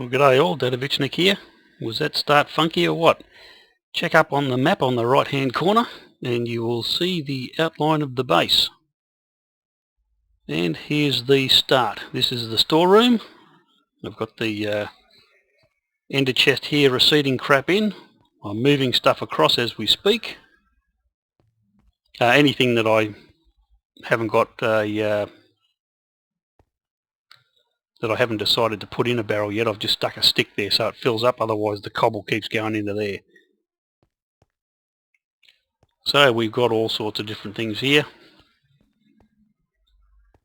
Well, g'day all, Dadovitchnic here. Was that start funky or what? Check up on the map on the right hand corner and you will see the outline of the base. And here's the start. This is the storeroom. I've got the ender chest here receding crap in. I'm moving stuff across as we speak. Anything that I haven't got that I haven't decided to put in a barrel yet, I've just stuck a stick there so it fills up, otherwise the cobble keeps going into there. So we've got all sorts of different things here.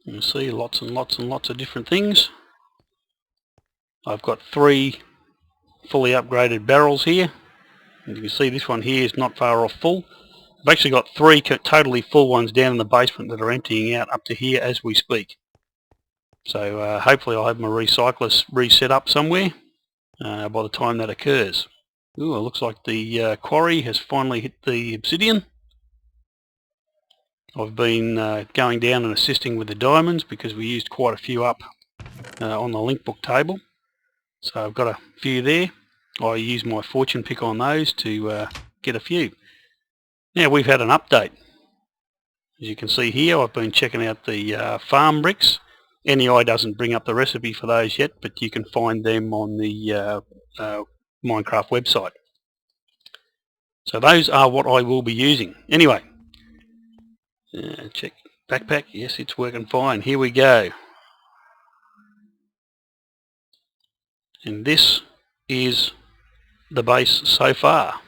You see lots and lots and lots of different things. I've got 3 fully upgraded barrels here. And you can see this one here is not far off full. I've actually got 3 totally full ones down in the basement that are emptying out up to here as we speak. So hopefully I'll have my recyclers reset up somewhere by the time that occurs. Ooh, it looks like the quarry has finally hit the obsidian. I've been going down and assisting with the diamonds because we used quite a few up on the link book table. So I've got a few there. I use my fortune pick on those to get a few. Now we've had an update. As you can see here, I've been checking out the farm bricks. NEI doesn't bring up the recipe for those yet, but you can find them on the Minecraft website. So those are what I will be using. Anyway, check backpack. Yes, it's working fine. Here we go. And this is the base so far.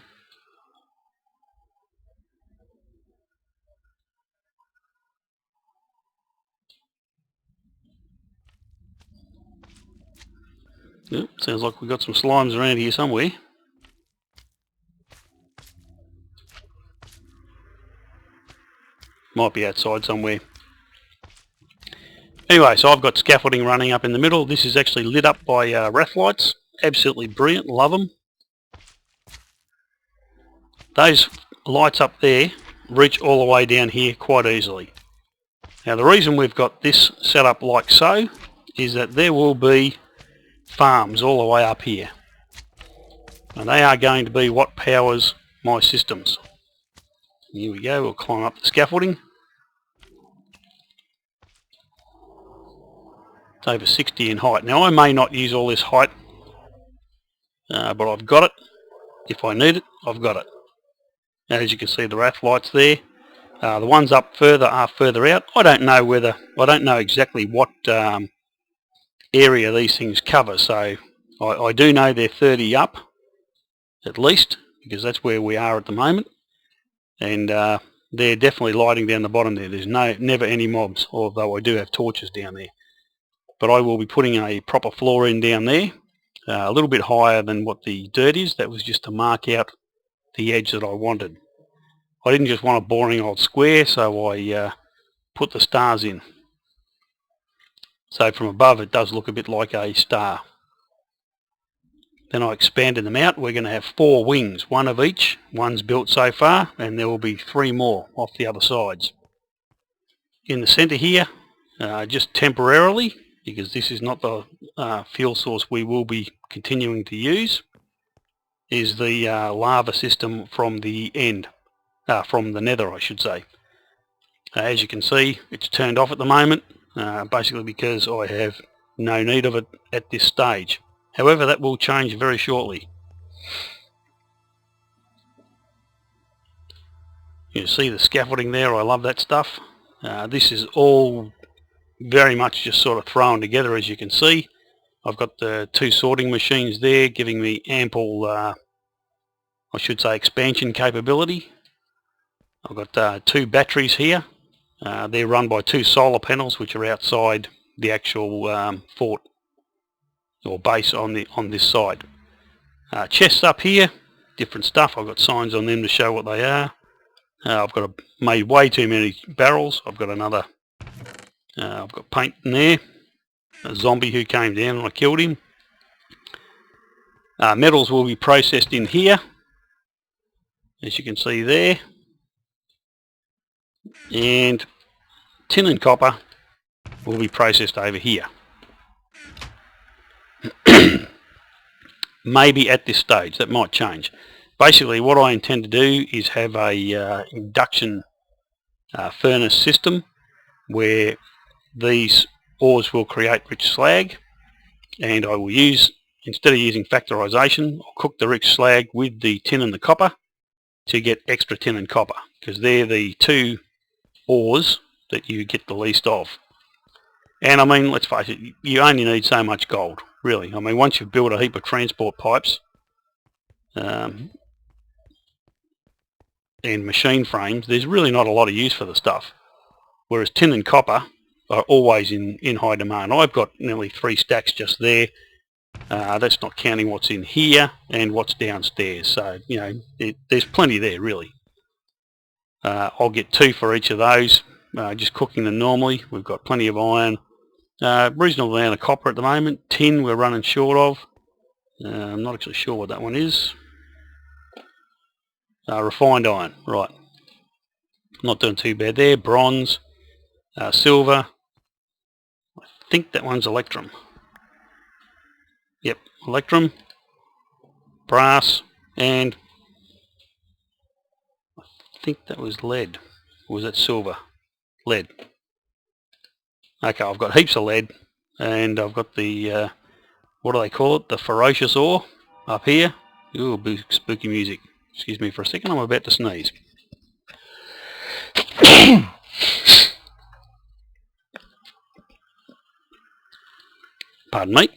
Yep, sounds like we've got some slimes around here somewhere. Might be outside somewhere. Anyway, so I've got scaffolding running up in the middle. This is actually lit up by wrath lights. Absolutely brilliant, love them. Those lights up there reach all the way down here quite easily. Now the reason we've got this set up like so is that there will be farms all the way up here. And they are going to be what powers my systems. Here we go, we'll climb up the scaffolding. It's over 60 in height. Now I may not use all this height, but I've got it. If I need it, I've got it. Now, as you can see, the wrath lights there. The ones up further are further out. I don't know exactly what area these things cover, so I do know they're 30 up at least, because that's where we are at the moment, and they're definitely lighting down the bottom there. There's never any mobs, although I do have torches down there. But I will be putting a proper floor in down there, a little bit higher than what the dirt is. That was just to mark out the edge that I wanted. I didn't just want a boring old square, so I put the stars in. So from above it does look a bit like a star. Then I expanded them out. We're going to have 4 wings, 1 of each. 1's built so far, and there will be 3 more off the other sides. In the centre here, just temporarily, because this is not the fuel source we will be continuing to use, is the lava system from the end, from the nether I should say. As you can see, it's turned off at the moment, basically because I have no need of it at this stage. However, that will change very shortly. You see the scaffolding there, I love that stuff. This is all very much just sort of thrown together, as you can see. I've got the 2 sorting machines there giving me ample, I should say, expansion capability. I've got 2 batteries here. They're run by 2 solar panels which are outside the actual fort or base on this side. Chests up here, different stuff. I've got signs on them to show what they are. I've made way too many barrels. I've got another. I've got paint in there. A zombie who came down and I killed him. Metals will be processed in here, as you can see there. And tin and copper will be processed over here. maybe at this stage. That might change. Basically what I intend to do is have a induction furnace system where these ores will create rich slag, and I will use, instead of using factorisation, I'll cook the rich slag with the tin and the copper to get extra tin and copper, because they're the two ores that you get the least of. And I mean, let's face it, you only need so much gold, really. I mean, once you've built a heap of transport pipes and machine frames, there's really not a lot of use for the stuff. Whereas tin and copper are always in high demand. I've got nearly 3 stacks just there. That's not counting what's in here and what's downstairs. So, you know, there's plenty there, really. I'll get 2 for each of those, just cooking them normally. We've got plenty of iron. Reasonable amount of copper at the moment. Tin we're running short of. I'm not actually sure what that one is. Refined iron, right. Not doing too bad there. Bronze, silver. I think that one's electrum. Yep, electrum, brass, and I think that was lead. Or was that silver? Lead. Okay, I've got heaps of lead, and I've got the, what do they call it? The ferocious ore up here. Ooh, spooky music. Excuse me for a second, I'm about to sneeze. Pardon me.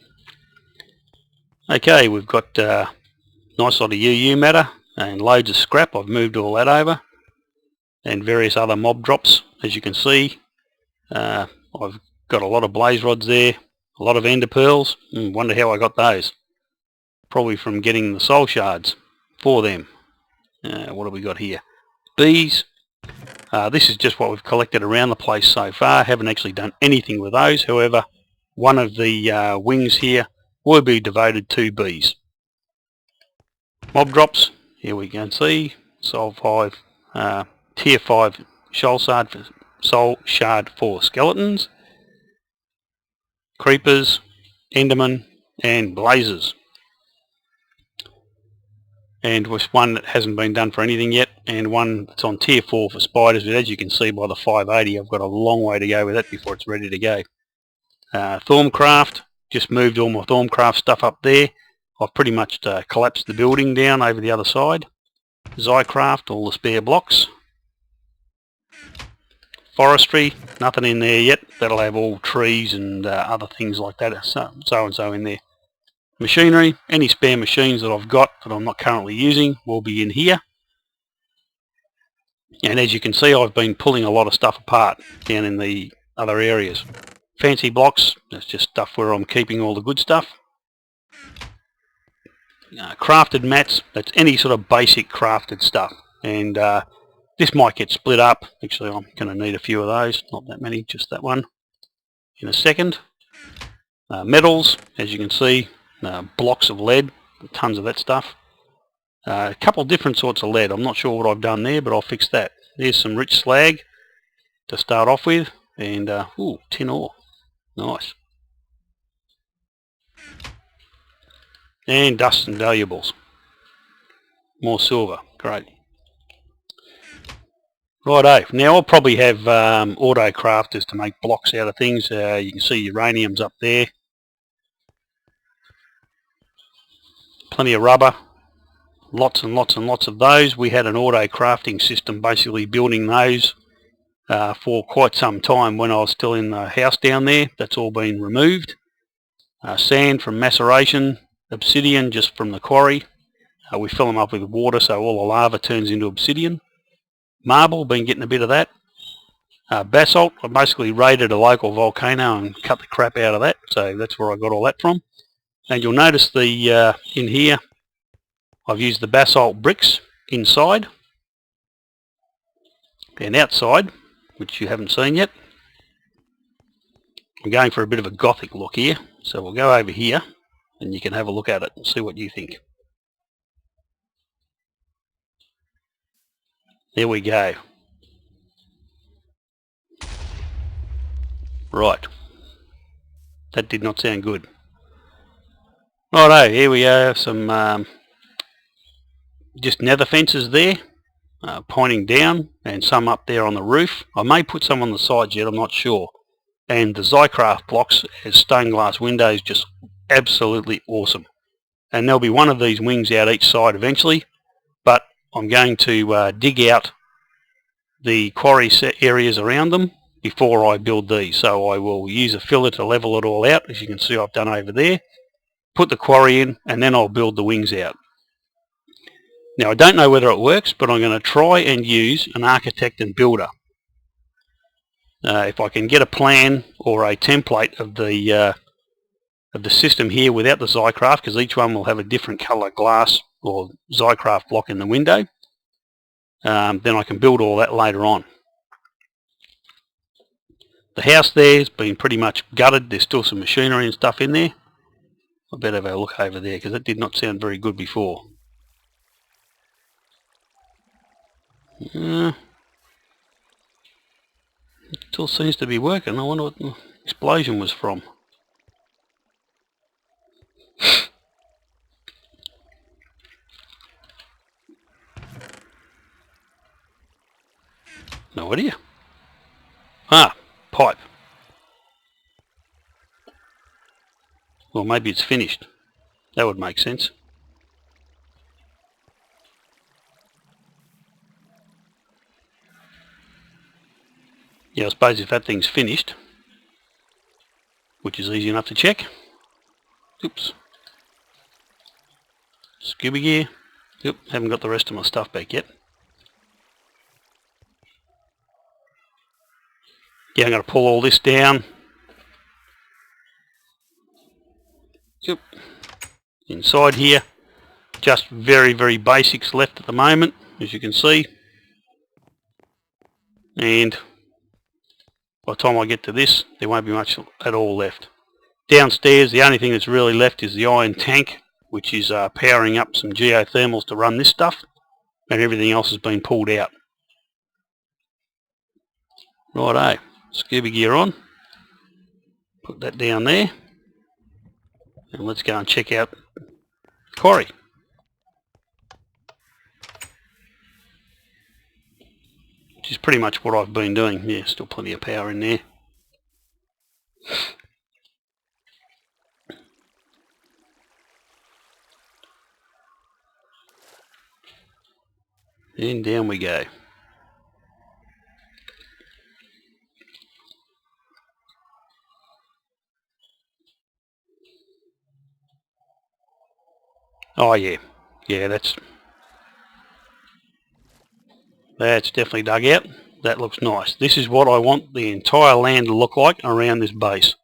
Okay, we've got nice lot of UU matter and loads of scrap. I've moved all that over, and various other mob drops, as you can see. I've got a lot of blaze rods there, a lot of ender pearls. Wonder how I got those. Probably from getting the soul shards for them. What have we got here? Bees. This is just what we've collected around the place so far. Haven't actually done anything with those. However, one of the wings here will be devoted to bees. Mob drops. Here we can see Soul 5, Tier 5 soul shard for skeletons, creepers, endermen, and blazes. And with one that hasn't been done for anything yet, and one that's on tier 4 for spiders, but as you can see by the 580, I've got a long way to go with that before it's ready to go. Thorncraft, just moved all my Thorncraft stuff up there. I've pretty much collapsed the building down over the other side. Zycraft, all the spare blocks. Forestry, nothing in there yet. That'll have all trees and other things like that, so and so in there. Machinery, any spare machines that I've got that I'm not currently using will be in here. And as you can see, I've been pulling a lot of stuff apart down in the other areas. Fancy blocks, that's just stuff where I'm keeping all the good stuff. Crafted mats, that's any sort of basic crafted stuff. And this might get split up. Actually, I'm going to need a few of those, not that many, just that one in a second. Metals, as you can see, blocks of lead, tons of that stuff. A couple of different sorts of lead. I'm not sure what I've done there, but I'll fix that. There's some rich slag to start off with, and ooh, tin ore. Nice. And dust and valuables. More silver. Great. Righto. Now I'll probably have auto crafters to make blocks out of things. You can see uranium's up there. Plenty of rubber. Lots and lots and lots of those. We had an auto crafting system basically building those for quite some time when I was still in the house down there. That's all been removed. Sand from maceration, obsidian just from the quarry. We fill them up with water so all the lava turns into obsidian. Marble, been getting a bit of that. Basalt, I basically raided a local volcano and cut the crap out of that, so that's where I got all that from. And you'll notice the in here I've used the basalt bricks inside and outside, which you haven't seen yet. I'm going for a bit of a gothic look here, so we'll go over here and you can have a look at it and see what you think. There we go. Right. That did not sound good. Righto, here we have some just nether fences there, pointing down, and some up there on the roof. I may put some on the sides yet, I'm not sure. And the Zycraft blocks as stained glass windows, just absolutely awesome. And there'll be one of these wings out each side eventually, but I'm going to dig out the quarry set areas around them before I build these. So I will use a filler to level it all out, as you can see I've done over there, put the quarry in, and then I'll build the wings out. Now I don't know whether it works, but I'm going to try and use an architect and builder. If I can get a plan or a template of the system here without the Zycraft, because each one will have a different colour glass or Zycraft block in the window, then I can build all that later on. The house there has been pretty much gutted. There's still some machinery and stuff in there. I better have a look over there because it did not sound very good before. It still seems to be working. I wonder what the explosion was from. No idea. Ah, pipe. Well, maybe it's finished. That would make sense. Yeah, I suppose if that thing's finished, which is easy enough to check. Oops. Scuba gear. Yep, haven't got the rest of my stuff back yet. Yeah, I'm going to pull all this down. Yep. Inside here, just very, very basics left at the moment, as you can see. And by the time I get to this, there won't be much at all left. Downstairs, the only thing that's really left is the iron tank, which is powering up some geothermals to run this stuff, and everything else has been pulled out. Righto, scuba gear on. Put that down there. And let's go and check out the quarry. Which is pretty much what I've been doing. Yeah, still plenty of power in there. And down we go. Oh yeah, yeah, that's definitely dug out. That looks nice. This is what I want the entire land to look like around this base.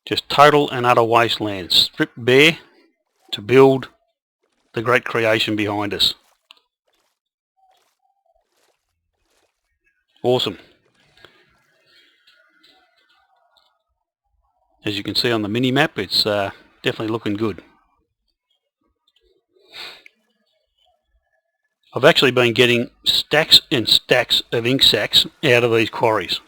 Just total and utter wasteland, stripped bare to build the great creation behind us. Awesome. As you can see on the mini map, it's definitely looking good. I've actually been getting stacks and stacks of ink sacks out of these quarries.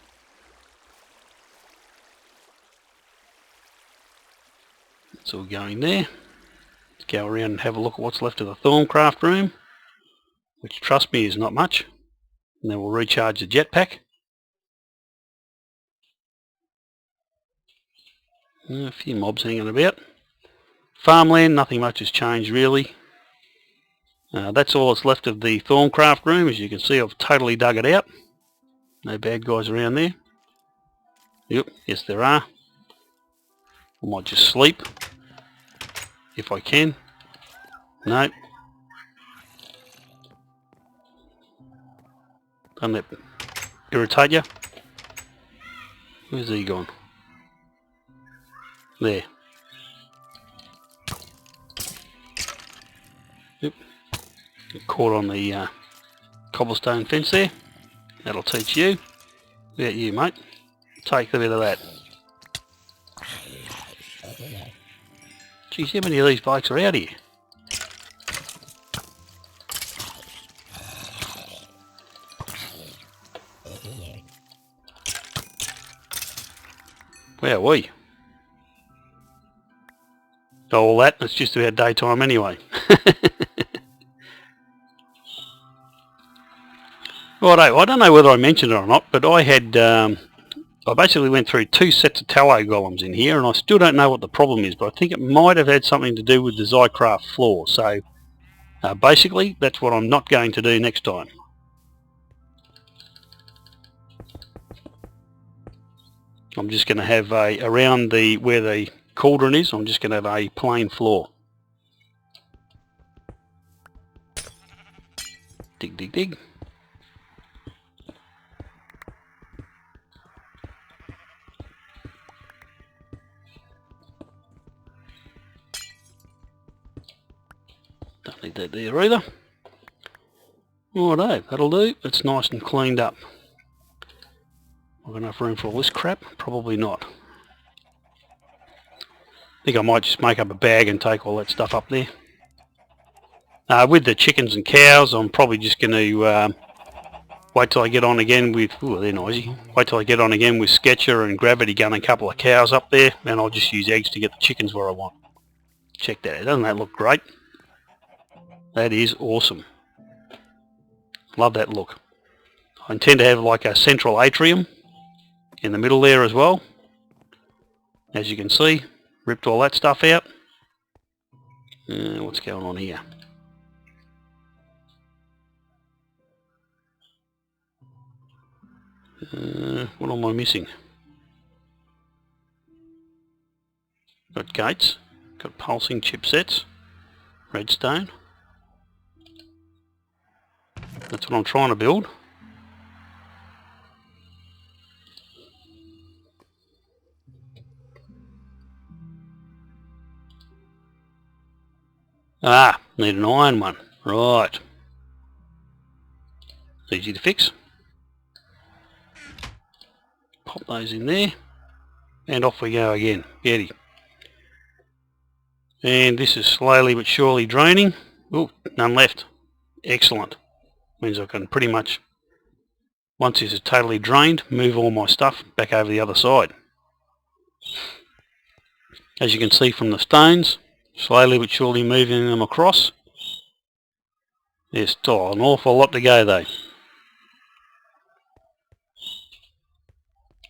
It's all going there. Let's go around and have a look at what's left of the Thorncraft room, which, trust me, is not much. And then we'll recharge the jetpack. A few mobs hanging about. Farmland, nothing much has changed really. That's all that's left of the Thorncraft room. As you can see, I've totally dug it out. No bad guys around there. Yep, yes there are. I might just sleep if I can. No. Don't let it irritate you. Where's he gone? There. Yep. Get caught on the cobblestone fence there. That'll teach you. About you, mate. Take a bit of that. Geez, how many of these blokes are out here? Where are we? All that, it's just about daytime anyway. Righto, I don't know whether I mentioned it or not, but I had, I basically went through 2 sets of tallow golems in here, and I still don't know what the problem is, but I think it might have had something to do with the Zycraft floor. So basically, that's what I'm not going to do next time. I'm just going to have around where the cauldron is, I'm just going to have a plain floor. Dig, dig, dig. Don't need that there either. Righto, that'll do. It's nice and cleaned up. I've got enough room for all this crap? Probably not. I think I might just make up a bag and take all that stuff up there. With the chickens and cows, I'm probably just going to wait till I get on again with... Ooh, they're noisy. Wait till I get on again with Sketcher and Gravity Gun and a couple of cows up there, and I'll just use eggs to get the chickens where I want. Check that out. Doesn't that look great? That is awesome. Love that look. I intend to have like a central atrium in the middle there as well. As you can see, ripped all that stuff out. What's going on here? What am I missing? Got gates, got pulsing chipsets, redstone. That's what I'm trying to build. Need an iron one. Right. Easy to fix. Pop those in there. And off we go again. Getty. And this is slowly but surely draining. Oh, none left. Excellent. Means I can pretty much, once this is totally drained, move all my stuff back over the other side. As you can see from the stones, slowly but surely moving them across. There's still an awful lot to go though.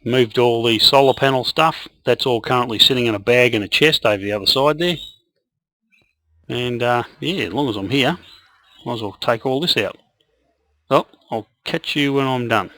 Moved all the solar panel stuff. That's all currently sitting in a bag and a chest over the other side there. And yeah, as long as I'm here, might as well take all this out. Well, I'll catch you when I'm done.